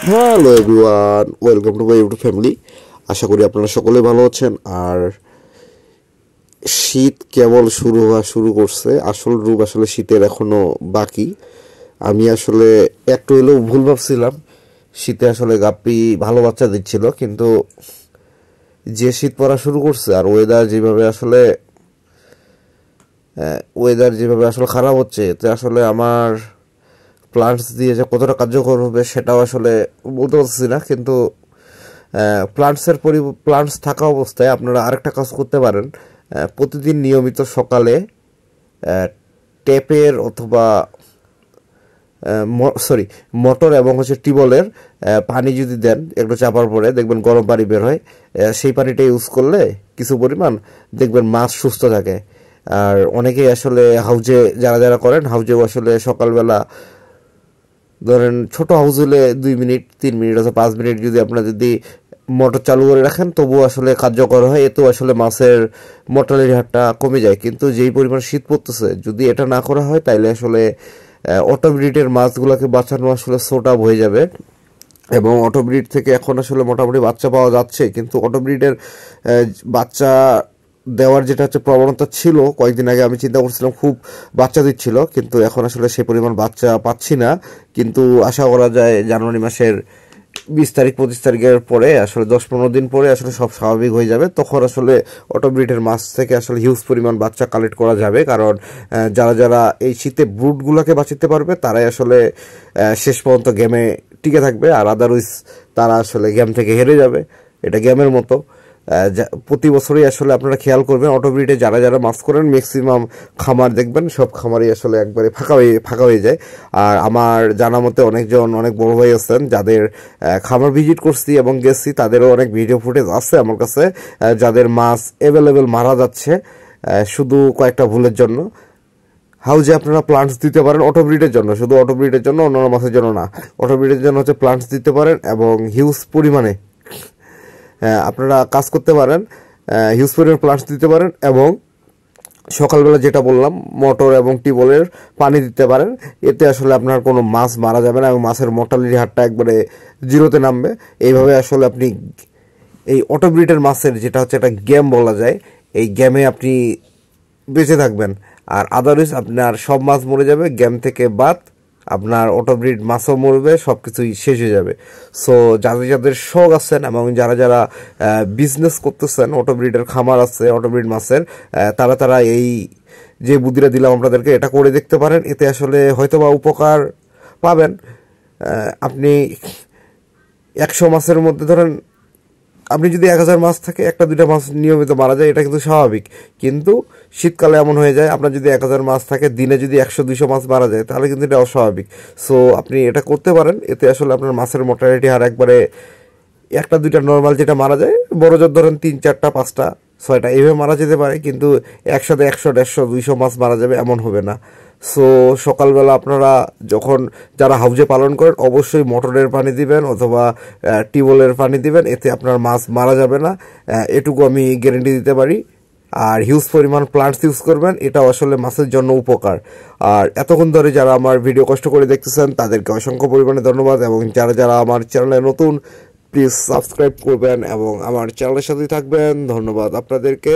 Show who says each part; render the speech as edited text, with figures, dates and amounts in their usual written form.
Speaker 1: Hello everyone, welcome to my YouTube family. আশা করি আপনারা সকলে ভালো আছেন। আর শীত কেবল শুরু করছে, আসল রূপ আসলে শীতের এখনো বাকি। আমি আসলে একটু হলেও ভুল ভাবছিলাম, শীতে আসলে গাপ্পি ভালো বাচ্চা দিচ্ছিল, কিন্তু যে শীত পড়া শুরু করছে আর ওয়েদার যেভাবে আসলে খারাপ হচ্ছে, এতে আসলে আমার প্লান্টস দিয়ে যে কতটা কার্যকর হবে সেটাও আসলে বলতে পারছি না। কিন্তু প্লান্টস থাকা অবস্থায় আপনারা আরেকটা কাজ করতে পারেন। প্রতিদিন নিয়মিত সকালে ট্যাপের অথবা মোটর এবং টিউবওয়েলের পানি যদি দেন, একটু চাপার পরে দেখবেন গরম পানি বের হয়। সেই পানিটা ইউজ করলে কিছু পরিমাণ দেখবেন মাছ সুস্থ থাকে। আর অনেকেই আসলে হাউজে যারা করেন, হাউজেও আসলে সকালবেলা ধরেন ছোট হাউস হলে 2 মিনিট 3 মিনিট অথবা 5 মিনিট যদি মোটর চালু করে রাখেন, তবুও আসলে কার্যকর হয়। এতেও আসলে মাছের মর্টালিটি হারটা কমে যায়। কিন্তু যেই পরিমাণ শীত পড়তেছে, যদি এটা না করা হয় তাহলে আসলে অটোব্রিডের মাছগুলোকে বাঁচানো আসলে সোট আপ হয়ে যাবে। এবং অটোব্রিড থেকে এখন আসলে মোটামুটি বাচ্চা পাওয়া যাচ্ছে, কিন্তু অটোব্রিডের বাচ্চা দেওয়ার যেটা হচ্ছে প্রবণতা ছিল, কয়েকদিন আগে আমি চিন্তা করছিলাম খুব বাচ্চা দিচ্ছিল, কিন্তু এখন আসলে সেই পরিমাণ বাচ্চা পাচ্ছি না। কিন্তু আশা করা যায় জানুয়ারি মাসের 20 তারিখ 25 তারিখের পরে আসলে 10-15 দিন পরে আসলে সব স্বাভাবিক হয়ে যাবে। তখন আসলে অটোব্রিডের মাছ থেকে আসলে হিউজ পরিমাণ বাচ্চা কালেক্ট করা যাবে। কারণ যারা এই শীতে ব্রুডগুলোকে বাঁচাতে পারবে তারাই আসলে শেষ পর্যন্ত গেমে টিকে থাকবে। আর আদারওয়াইজ তারা আসলে গেম থেকে হেরে যাবে। এটা গেমের মতো। প্রতি বছরই আসলে আপনারা খেয়াল করবেন, অটোব্রিডে যারা মাছ করেন ম্যাক্সিমাম খামার দেখবেন সব খামারই আসলে একবারে ফাঁকা হয়ে যায়। আর আমার জানা মতে অনেক বড় ভাই আছেন যাদের খামার ভিজিট করছি এবং গেছি, তাদেরও অনেক ভিডিও ফুটেজ আছে আমার কাছে, যাদের মাছ অ্যাভেলেবেল মারা যাচ্ছে শুধু কয়েকটা ভুলের জন্য। হাউজে আপনারা প্লান্টস দিতে পারেন অটোব্রিডের জন্য, শুধু অটোব্রিডের জন্য, অন্যান্য মাছের জন্য না। অটোব্রিডের জন্য হচ্ছে প্লান্টস দিতে পারেন এবং হিউজ পরিমাণে আপনারা কাজ করতে পারেন, হিউজ পরিমাণে প্লান্টস দিতে পারেন এবং সকালবেলা যেটা বললাম মোটর এবং টিউবওয়েলের পানি দিতে পারেন। এতে আসলে আপনার কোনো মাছ মারা যাবে না এবং মাছের মর্টালিটি হারটা একবারে জিরোতে নামবে। এইভাবে আসলে আপনি এই অটোব্রিডের মাছের যেটা হচ্ছে একটা গেম বলা যায়, এই গেমে আপনি বেঁচে থাকবেন। আর আদারওয়াইজ আপনার সব মাছ মরে যাবে, গেম থেকে বাদ আপনার অটোব্রিড মাছও মরবে, সব কিছুই শেষ হয়ে যাবে। সো যাদের শখ আছেন এবং যারা বিজনেস করতেছেন, অটোব্রিডের খামার আছে অটোব্রিড মাছের, তারা এই যে বুদ্ধিটা দিলাম আপনাদেরকে, এটা করে দেখতে পারেন। এতে আসলে হয়তোবা উপকার পাবেন। আপনি 100 মাছের মধ্যে ধরেন আপনি যদি 1000 মাছ থাকে, 1-2টা মাছ নিয়মিত মারা যায়, এটা কিন্তু স্বাভাবিক। কিন্তু শীতকালে এমন হয়ে যায়, আপনার যদি 1000 মাছ থাকে, দিনে যদি 100-200 মাছ মারা যায়, তাহলে কিন্তু এটা অস্বাভাবিক। সো আপনি এটা করতে পারেন। এতে আসলে আপনার মাছের মর্টালিটি হার একবারে 1-2টা নর্মাল যেটা মারা যায়, বড় জোর ধরেন 3-4-5-6টা এইভাবে মারা যেতে পারে, কিন্তু একসাথে 100-150-200 মাছ মারা যাবে এমন হবে না। সো সকালবেলা আপনারা যখন যারা হাউজে পালন করেন, অবশ্যই মোটরের পানি দিবেন অথবা টিউবওয়েলের পানি দিবেন, এতে আপনার মাছ মারা যাবে না, এটুকু আমি গ্যারেন্টি দিতে পারি। আর হিউজ পরিমাণ প্লান্টস ইউজ করবেন, এটাও আসলে মাছের জন্য উপকার। আর এতক্ষণ ধরে যারা আমার ভিডিও কষ্ট করে দেখতেছেন তাদেরকে অসংখ্য পরিমাণে ধন্যবাদ। এবং যারা আমার চ্যানেলে নতুন, প্লিজ সাবস্ক্রাইব করবেন এবং আমার চ্যানেলের সাথেই থাকবেন। ধন্যবাদ আপনাদেরকে।